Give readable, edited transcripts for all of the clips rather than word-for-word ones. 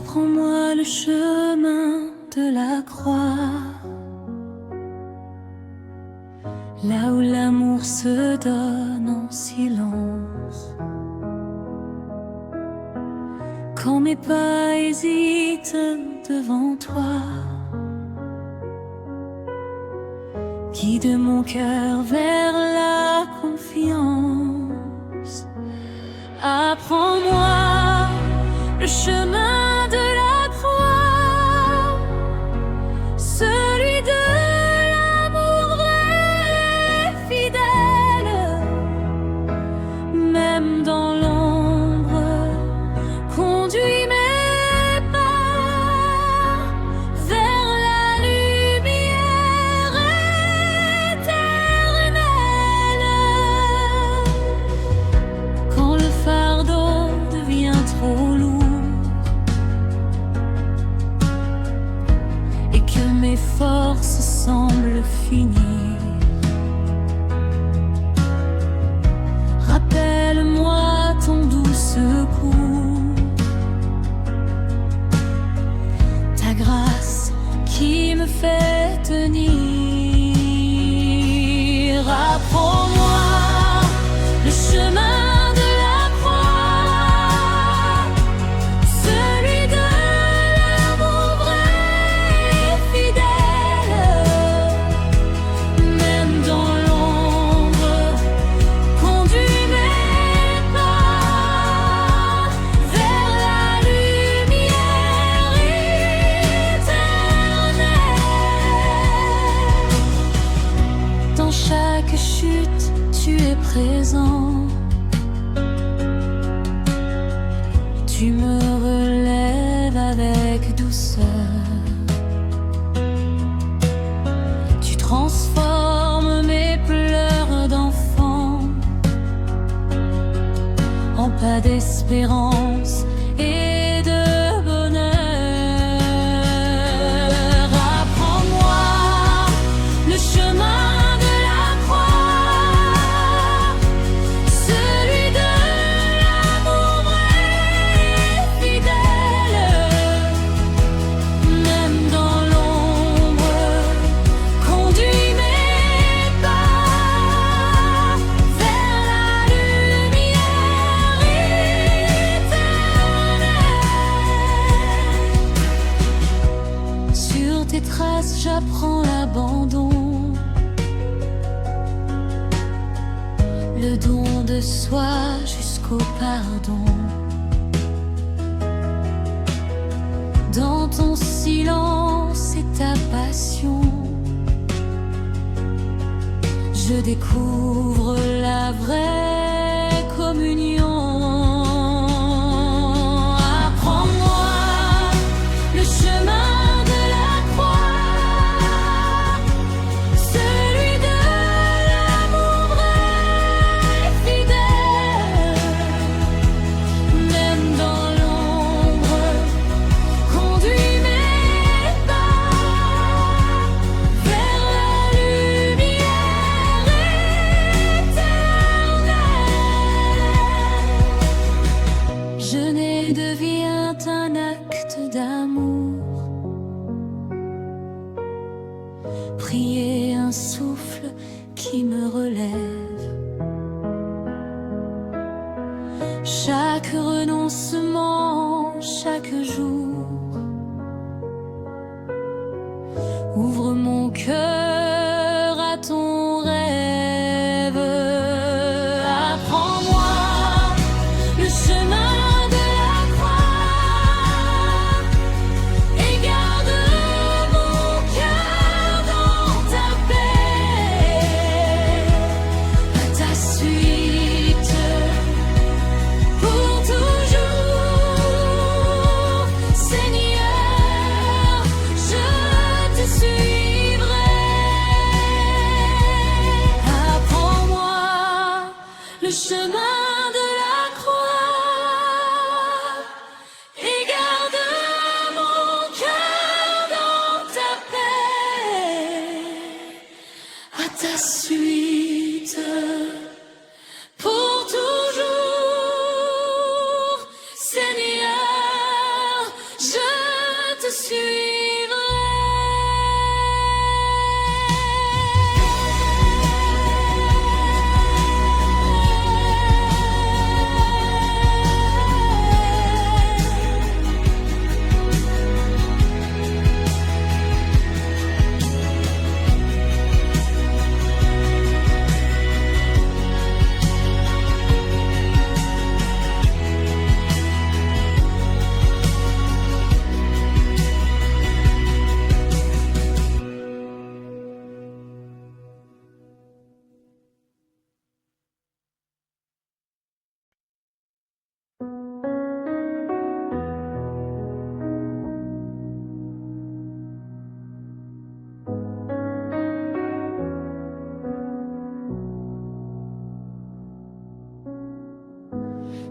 Apprends-moi le chemin de la croix, là où l'amour se donne en silence, quand mes pas hésitent devant toi. Guide mon cœur vers la confiance. Apprends-moi le chemin de la croix, celui de l'amour vrai et fidèle. Même dans l'ombre, conduis mes pas vers la lumière éternelle. Quand le fardeau devient trop lourd et que mes forces semblent finir, rappelle-moi ton doux secours, ta grâce qui me fait tenir. Apprends-moi le chemin de la croix, celui de l'amour vrai et fidèle. Même dans l'ombre, conduis mes pas vers la lumière éternelle. Dans chaque chute, tu es présent. Tu me relèves avec douceur. Tu transformes mes pleurs d'enfant en pas d'espérance et de bonheur. Apprends-moi le chemin de la croix, celui de l'amour vrai et fidèle. Même dans l'ombre, conduis mes pas vers la lumière éternelle. Sur tes traces, j'apprends l'abandon, le don de soi jusqu'au pardon. Dans ton silence et ta passion, je découvre la vraie communion. Apprends-moi le chemin de la croix, celui de l'amour vrai et fidèle. Même dans l'ombre, conduis mes pas vers la lumière éternelle. Jeûner devient un acte d'amour, prier un souffle qui me relève. Chaque renoncement, chaque jour, ouvre mon cœur à ton rêve. Apprends-moi le chemin de la croix et garde mon cœur dans ta paix. À ta suite pour toujours, Seigneur, je te suivrai. Apprends-moi le chemin de la croix et garde mon cœur dans ta paix. À ta suite pour toujours, Seigneur, je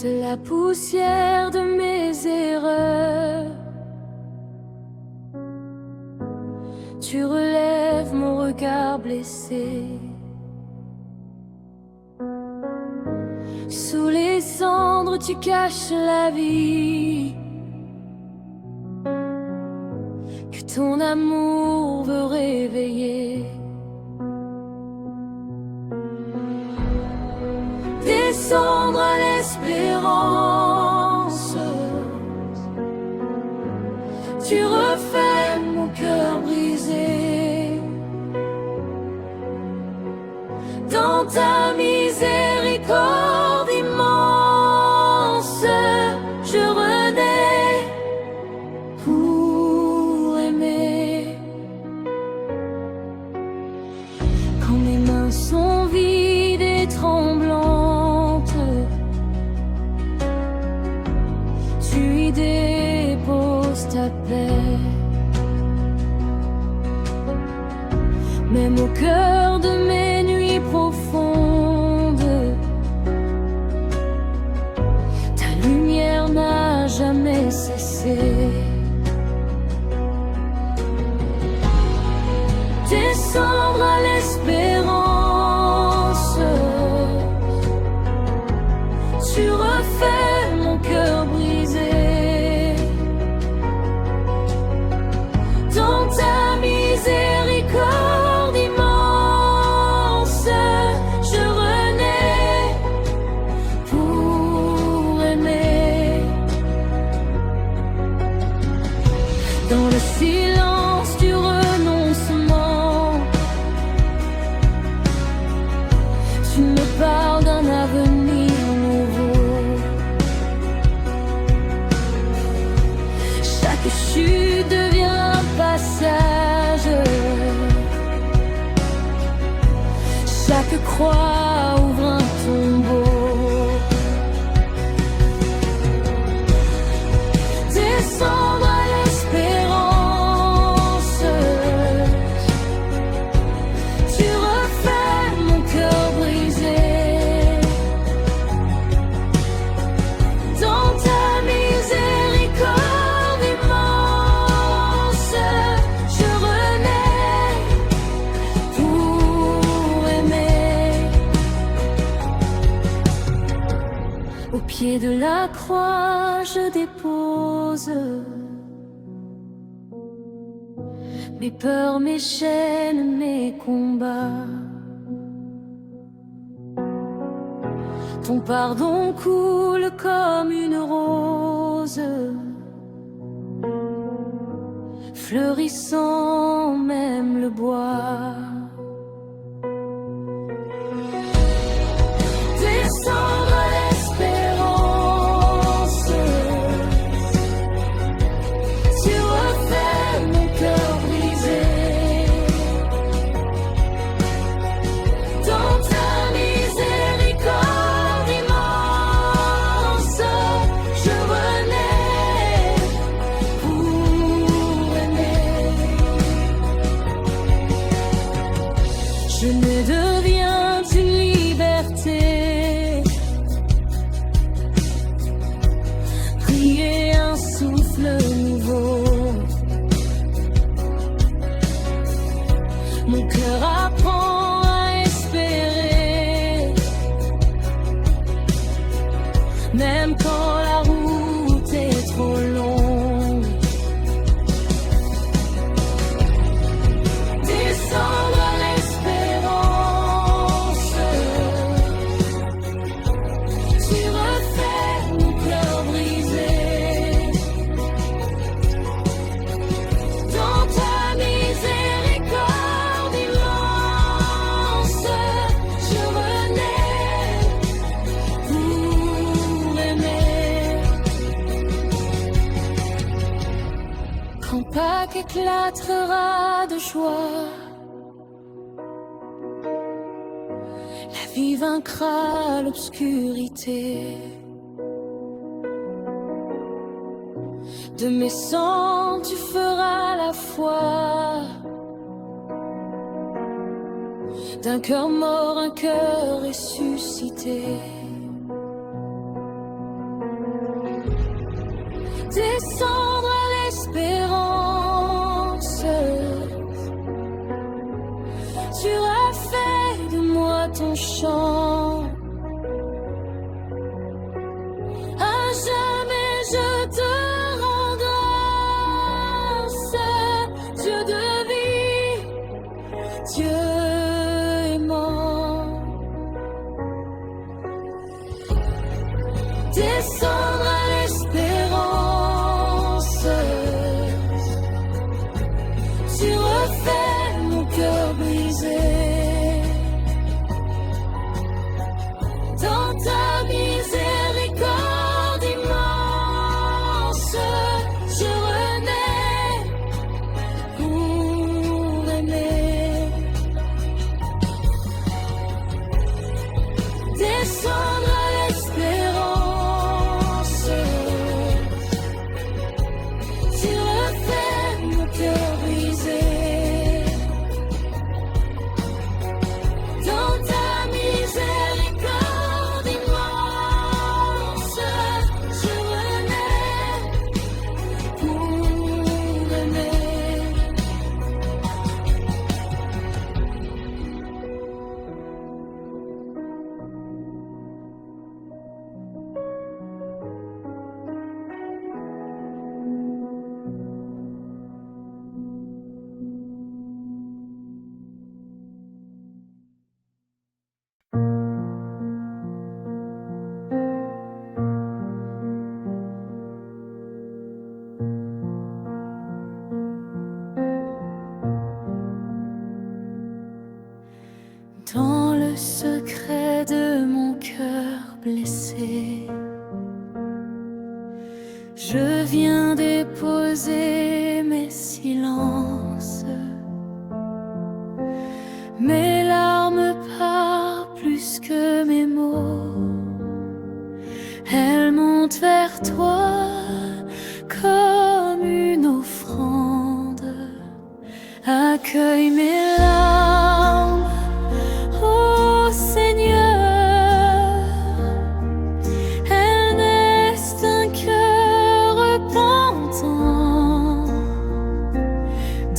De la poussière de mes erreurs, tu relèves mon regard blessé. Sous les cendres, tu caches la vie que ton amour veut réveiller. Descendre à l'espérance, tu refais mon cœur brisé. Dans ta miséricorde immense, je renais pour aimer. Quand mes mains sont vides et tremblantes, tu y déposes ta paix. Même au cœur de mes nuits profondes, ta lumière n'a jamais cessé. Descendre à l'espérance, tu refais mon cœur brisé. Dans ta miséricorde immense, je renais pour aimer. Dans le silence du renoncement, tu me parles d'un avenir nouveau. Chaque chute devient un passage, chaque croix ouvre un tombeau. Descendre à l'espérance, tu refais mon cœur brisé. Dans ta miséricorde immense, je renais pour aimer. Au pied de la croix, je dépose mes peurs, mes chaînes, mes combats. Ton pardon coule comme une rose, fleurissant même le bois. Descendre à l'espérance, tu refais mon cœur brisé. Dans ta miséricorde immense, je renais pour aimer. quand Pâques éclatera de joie, la vie vaincra l'obscurité. De mes sangs tu feras la foi, d'un cœur mort un cœur ressuscité. Descendre à l'espérance, tu as fait de moi ton chant. À jamais je te rends grâce, Dieu de vie, Dieu aimant. Descendre à l'espérance, tu refais mon cœur brisé. Dans ta miséricorde immense, je renais pour aimer. Descendre à l'espérance, tu refais mon cœur brisé. Dans ta miséricorde immense, je renais pour aimer. Dans le secret de mon cœur blessé, je viens déposer mes silences. Mes larmes parlent plus que mes mots. Elles montent vers toi comme une offrande. Accueille mes larmes, ô Seigneur. Elles naissent d'un cœur repentant.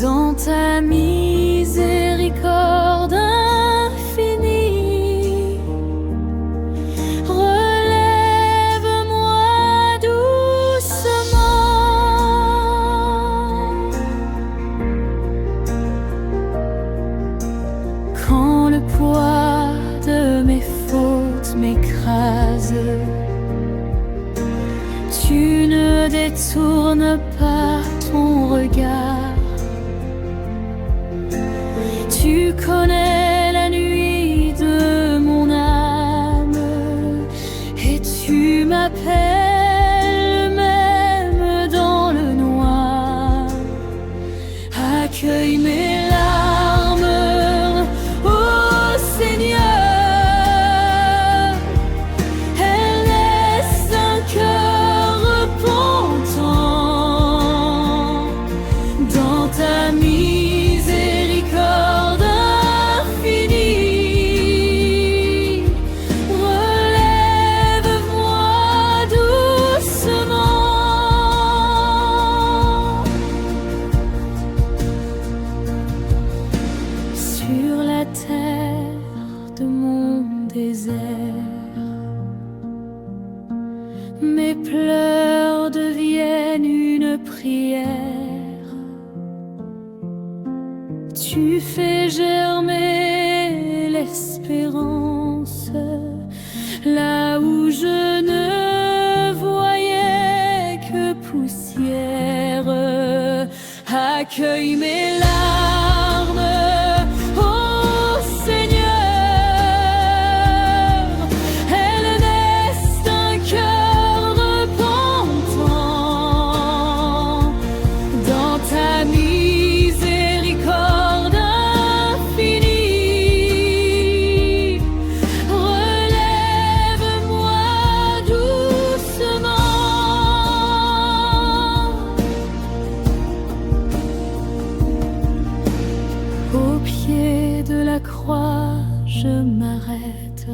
Dans ta miséricorde infinie, relève-moi doucement. Quand le poids de mes fautes m'écrase, tu ne détournes pas ton regard. Tu connais la nuit de mon âme et tu m'appelles même dans le noir. Accueille mes larmes, ô Seigneur. Elles naissent d'un cœur repentant. Dans ta miséricorde infinie, relève-moi doucement. Sur la terre de mon désert, mes pleurs deviennent une prière. Tu fais germer l'espérance là où je ne voyais que poussière. Accueille mes larmes, ô Seigneur. Elles naissent d'un cœur repentant. Dans au pied de la croix, je m'arrête.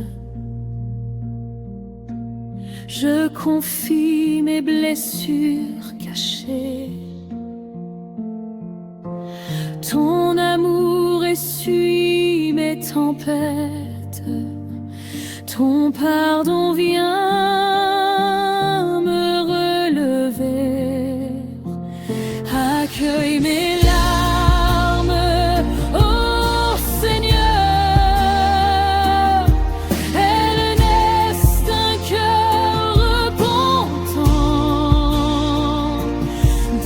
Je confie mes blessures cachées. Ton amour essuie mes tempêtes. Ton pardon vient me relever. Accueille mes larmes, ô Seigneur. Elles naissent d'un cœur repentant.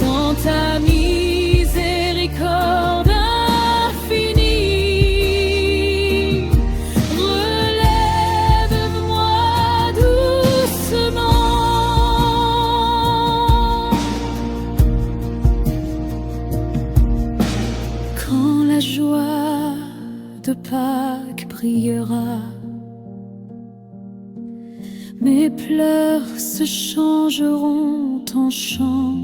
Dans ta miséricorde infinie, relève-moi doucement. Quand la joie de Pâques brillera, mes pleurs se changeront en chant.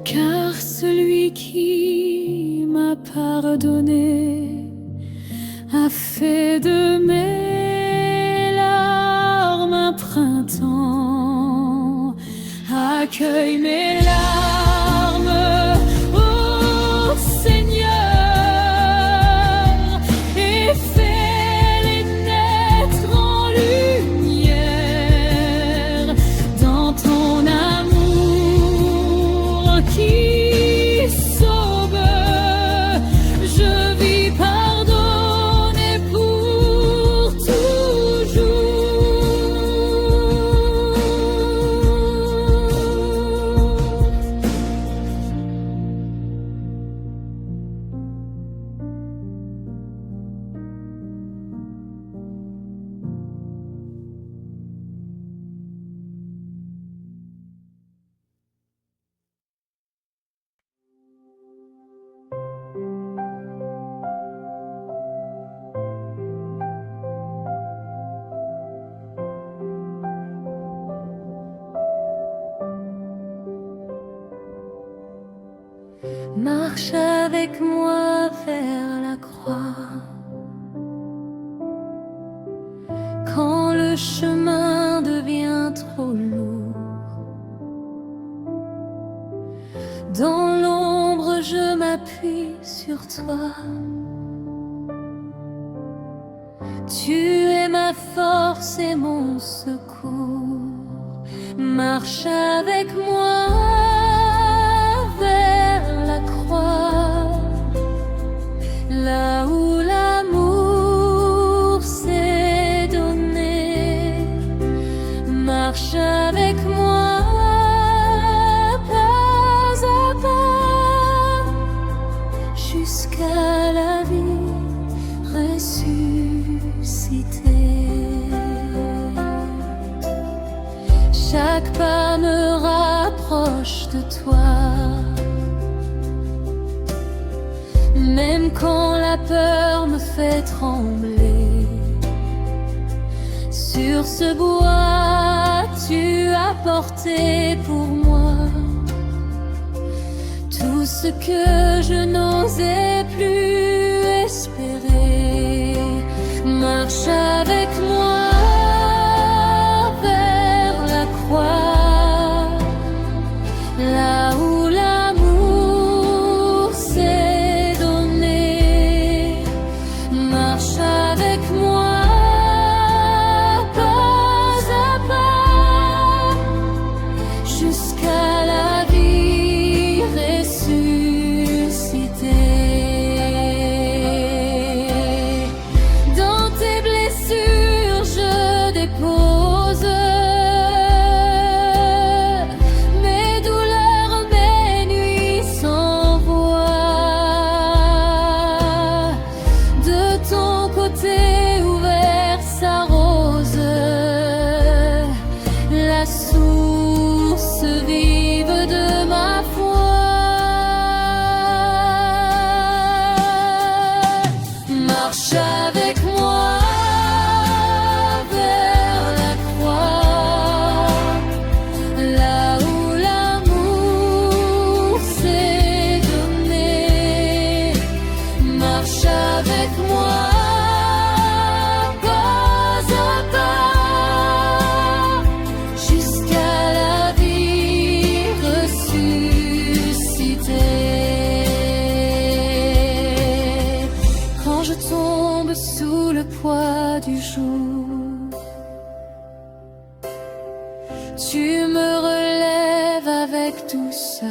Car celui qui m'a pardonné a fait de mes larmes un printemps. Accueille mes larmes, ô Seigneur, et fais-les naître en lumière dans ton amour qui sauve. Je vis pardonné pour Marche avec moi vers la croix. Quand le chemin devient trop lourd, dans l'ombre je m'appuie sur toi. Tu es ma force et mon secours. Marche avec moi vers la croix, là où l'amour s'est donné. Marche avec moi pas à pas jusqu'à la vie ressuscitée. Chaque pas me rapproche de toi. Même quand la peur me fait trembler, sur ce bois tu as porté pour moi tout ce que je n'osais plus espérer. Marche avec moi vers la croix, là où l'amour s'est donné. Marche avec moi pas à pas jusqu'à la vie ressuscitée. Dans tes blessures jour. Tu me relèves avec douceur.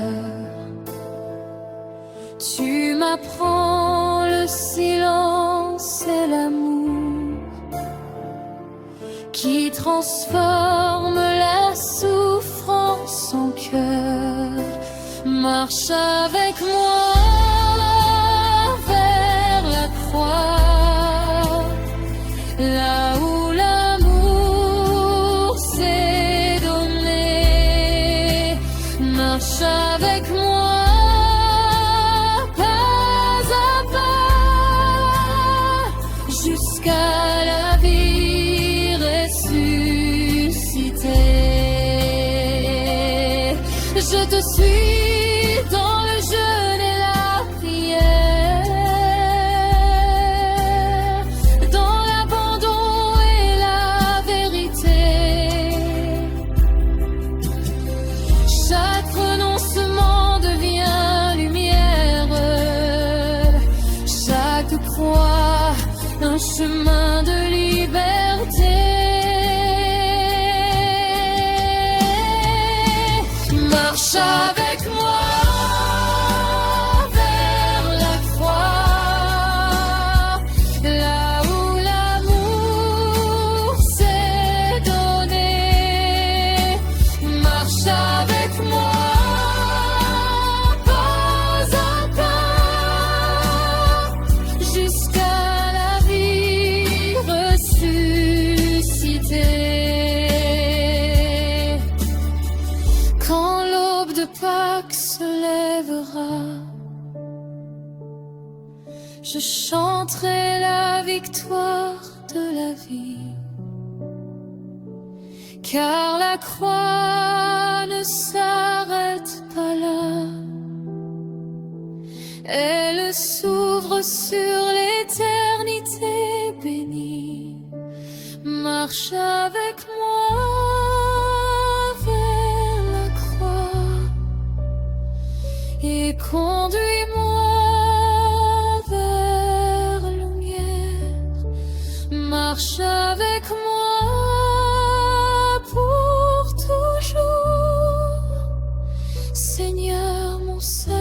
Tu m'apprends le silence et l'amour qui transforme la souffrance en cœur. Marche avec moi vers la croix, là où l'amour s'est donné. Marche avec moi pas à pas jusqu'à la vie ressuscitée. Je te suis dans le jeûne et la prière, dans l'abandon et la vérité. Chaque renoncement devient lumière, chaque croix un chemin de liberté. Marche avec moi vers la croix, là où l'amour s'est donné. Marche avec moi pas à pas jusqu'à la vie ressuscitée. Quand l'aube de Pâques se lèvera, je chanterai la victoire de la vie, car la croix ne s'arrête pas là. Elle s'ouvre sur l'éternité bénie. Marche avec moi vers la croix et conduis-moi vers la lumière. Marche avec moi pour toujours, Seigneur mon Sauveur.